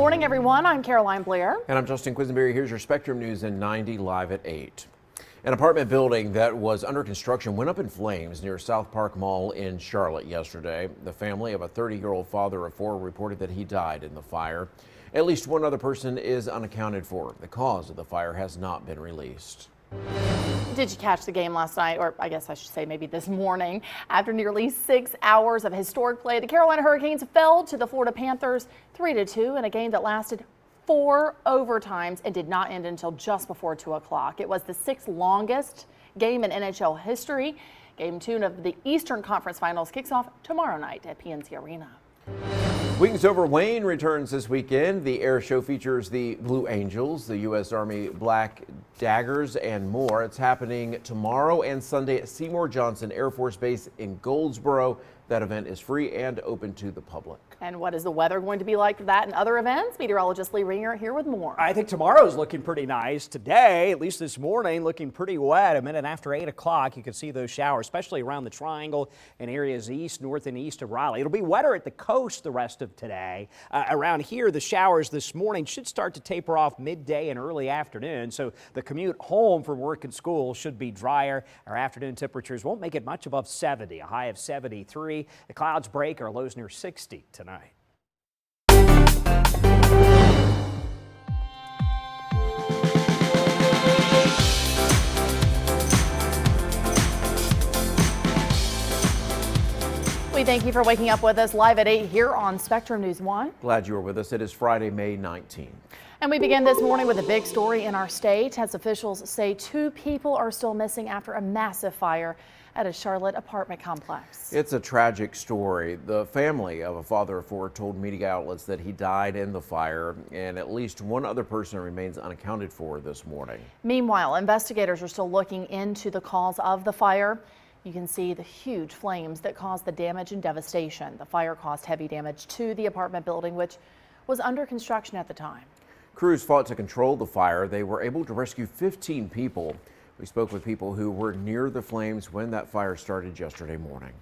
morning, everyone. I'm Caroline Blair. And I'm Justin Quisenberry. Here's your Spectrum News in 90 live at 8. An apartment building that was under construction went up in flames near South Park Mall in Charlotte yesterday. The family of a 30-year-old father of 4 reported that he died in the fire. At least one other person is unaccounted for. The cause of the fire has not been released. Did you catch the game last night, or I guess I should say maybe this morning? After nearly 6 hours of historic play, the Carolina Hurricanes fell to the Florida Panthers 3-2 in a game that lasted 4 overtimes and did not end until just before 2 o'clock. It was the 6th longest game in NHL history. Game 2 of the Eastern Conference Finals kicks off tomorrow night at PNC Arena. Wings Over Wayne returns this weekend. The air show features the Blue Angels, the U.S. Army Black Daggers, and more. It's happening tomorrow and Sunday at Seymour Johnson Air Force Base in Goldsboro. That event is free and open to the public. And what is the weather going to be like for that and other events? Meteorologist Lee Ringer here with more. I think tomorrow's looking pretty nice. Today, at least this morning, looking pretty wet. A minute after 8 o'clock, you can see those showers, especially around the Triangle and areas east, north, and east of Raleigh. It'll be wetter at the coast the rest of today. Around here, the showers this morning should start to taper off midday and early afternoon, so the commute home from work and school should be drier. Our afternoon temperatures won't make it much above 70, a high of 73. The clouds break, our lows near 60 tonight. We thank you for waking up with us live at 8 here on Spectrum News 1. Glad you were with us. It is Friday, May 19th. And we begin this morning with a big story in our state as officials say 2 people are still missing after a massive fire at a Charlotte apartment complex. It's a tragic story. The family of a father of 4 told media outlets that he died in the fire, and at least one other person remains unaccounted for this morning. Meanwhile, investigators are still looking into the cause of the fire. You can see the huge flames that caused the damage and devastation. The fire caused heavy damage to the apartment building, which was under construction at the time. Crews fought to control the fire. They were able to rescue 15 people. We spoke with people who were near the flames when that fire started yesterday morning.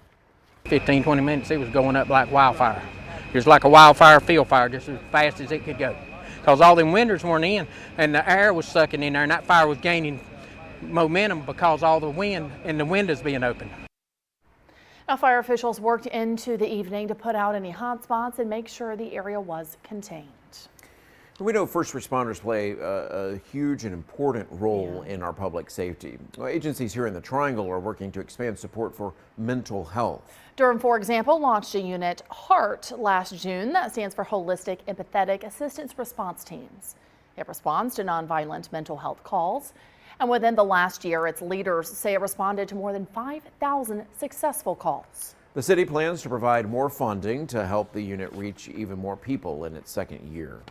15, 20 minutes, it was going up like wildfire. It was like a wildfire field fire, just as fast as it could go. Because all them windows weren't in, and the air was sucking in there, and that fire was gaining momentum because all the wind and the windows being open. Now, fire officials worked into the evening to put out any hot spots and make sure the area was contained. We know first responders play a huge and important role in our public safety. Agencies here in the Triangle are working to expand support for mental health. Durham, for example, launched a unit, HEART, last June. That stands for Holistic Empathetic Assistance Response Teams. It responds to nonviolent mental health calls. And within the last year, its leaders say it responded to more than 5,000 successful calls. The city plans to provide more funding to help the unit reach even more people in its second year.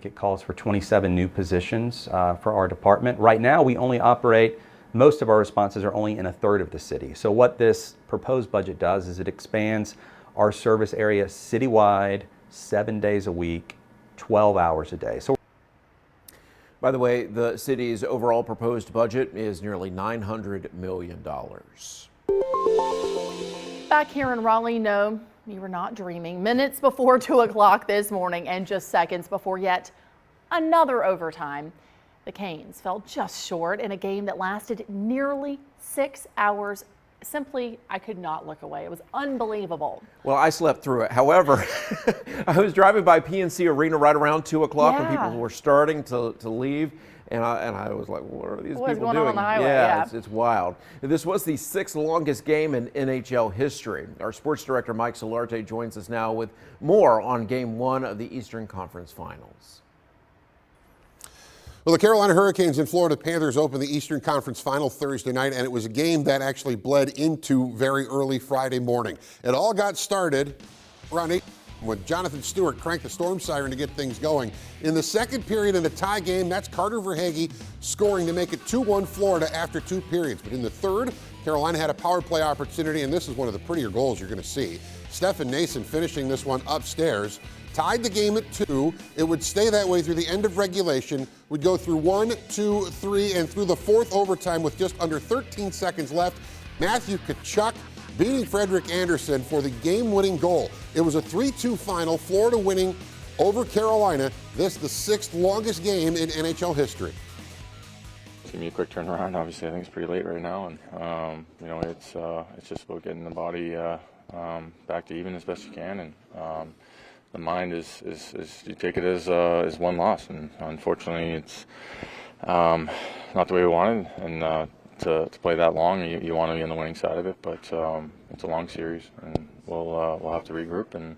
It calls for 27 new positions for our department. Right now, we only operate, most of our responses are only in a third of the city. So what this proposed budget does is it expands our service area citywide, 7 days a week, 12 hours a day. So, by the way, the city's overall proposed budget is nearly $900 million. Back here in Raleigh, no, you were not dreaming. Minutes before 2 o'clock this morning and just seconds before yet another overtime, the Canes fell just short in a game that lasted nearly 6 hours. Simply, I could not look away. It was unbelievable. Well, I slept through it. However, I was driving by PNC Arena right around 2 o'clock when people were starting to leave. And I was like, what are these people doing? Going on the highway? Yeah. It's wild. This was the 6th longest game in NHL history. Our sports director, Mike Solarte, joins us now with more on Game 1 of the Eastern Conference Finals. Well, the Carolina Hurricanes and Florida Panthers opened the Eastern Conference Final Thursday night, and it was a game that actually bled into very early Friday morning. It all got started around 8 when Jonathan Stewart cranked the storm siren to get things going. In the second period in a tie game, that's Carter Verhaeghe scoring to make it 2-1 Florida after 2 periods. But in the third, Carolina had a power play opportunity, and this is one of the prettier goals you're going to see. Stefan Nason finishing this one upstairs. Tied the game at 2. It would stay that way through the end of regulation. Would go through 1, 2, 3, and through the fourth overtime with just under 13 seconds left. Matthew Tkachuk beating Frederick Anderson for the game-winning goal. It was a 3-2 final, Florida winning over Carolina. This the 6th longest game in NHL history. It's gonna be a quick turnaround. Obviously, I think it's pretty late right now, and it's just about getting the body back to even as best you can, and the mind is you take it as one loss, and unfortunately, it's not the way we wanted, and to play that long, you want to be on the winning side of it, but it's a long series, and we'll have to regroup and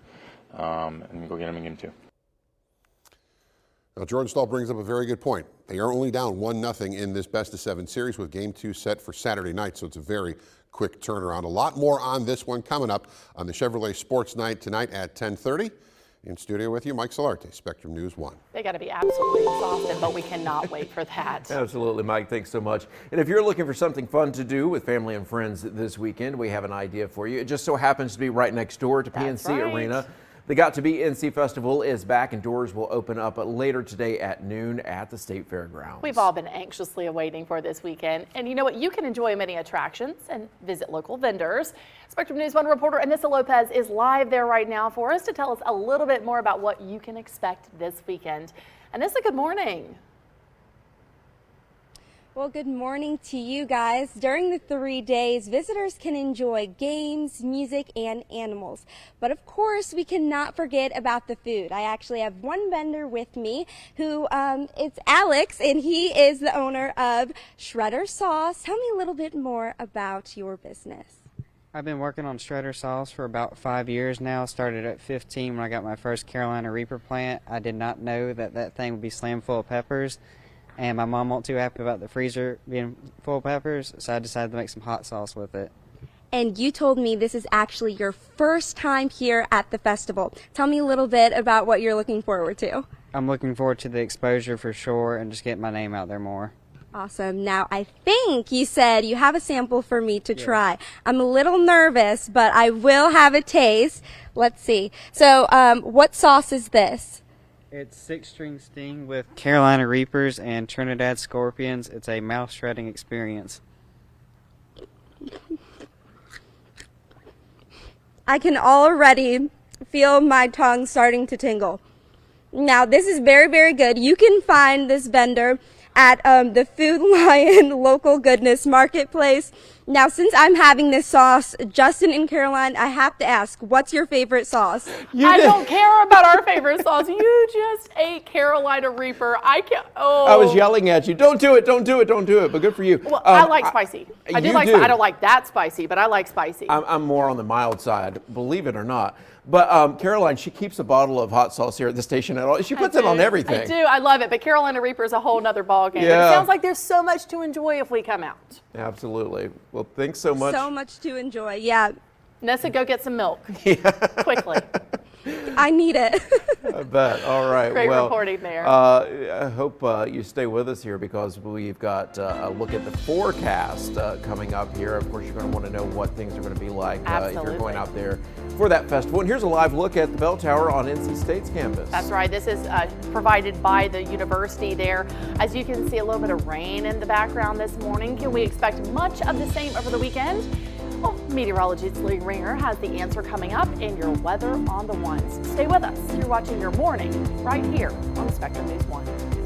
go get them in game 2. Now, Jordan Stahl brings up a very good point. They are only down 1-0 in this best-of-7 series with Game 2 set for Saturday night, so it's a very quick turnaround. A lot more on this one coming up on the Chevrolet Sports Night tonight at 10:30. In studio with you, Mike Solarte, Spectrum News 1. They got to be absolutely exhausted, but we cannot wait for that. Absolutely, Mike. Thanks so much. And if you're looking for something fun to do with family and friends this weekend, we have an idea for you. It just so happens to be right next door to PNC Arena. The Got to Be NC Festival is back, and doors will open up later today at noon at the State Fairgrounds. We've all been anxiously awaiting for this weekend. And you know what? You can enjoy many attractions and visit local vendors. Spectrum News 1 reporter Anissa Lopez is live there right now for us to tell us a little bit more about what you can expect this weekend. Anissa, good morning. Well, good morning to you guys. During the 3 days, visitors can enjoy games, music, and animals. But of course, we cannot forget about the food. I actually have one vendor with me who, it's Alex, and he is the owner of Shredder Sauce. Tell me a little bit more about your business. I've been working on Shredder Sauce for about 5 years now. Started at 15 when I got my first Carolina Reaper plant. I did not know that thing would be slammed full of peppers. And my mom wasn't too happy about the freezer being full of peppers, so I decided to make some hot sauce with it. And you told me this is actually your first time here at the festival. Tell me a little bit about what you're looking forward to. I'm looking forward to the exposure for sure and just getting my name out there more. Awesome. Now, I think you said you have a sample for me to try. I'm a little nervous, but I will have a taste. Let's see. So, what sauce is this? It's 6-string sting with Carolina Reapers and Trinidad Scorpions. It's a mouth shredding experience. I can already feel my tongue starting to tingle. Now, this is very, very good. You can find this vendor at the Food Lion Local Goodness Marketplace. Now, since I'm having this sauce, Justin and Caroline, I have to ask, what's your favorite sauce? I don't care about our favorite sauce. You just ate Carolina Reaper. I can't. Oh. I was yelling at you. Don't do it. Don't do it. Don't do it. But good for you. Well, I like spicy. I do like. do. I don't like that spicy, but I like spicy. I'm more on the mild side, believe it or not. But Caroline, she keeps a bottle of hot sauce here at the station at all. She puts it on everything. I do. I love it. But Carolina Reaper is a whole nother ballgame. Yeah. It sounds like there's so much to enjoy if we come out. Absolutely. Well, thanks so much. So much to enjoy. Yeah. Nessa, go get some milk. Quickly. I need it. I bet. All right. Great well, reporting there. I hope you stay with us here because we've got a look at the forecast coming up here. Of course, you're going to want to know what things are going to be like if you're going out there for that festival. And here's a live look at the Bell Tower on NC State's campus. That's right. This is provided by the university there. As you can see, a little bit of rain in the background this morning. Can we expect much of the same over the weekend? Well, meteorologist Lee Ringer has the answer coming up in your Weather on the Ones. Stay with us. You're watching Your Morning right here on Spectrum News 1.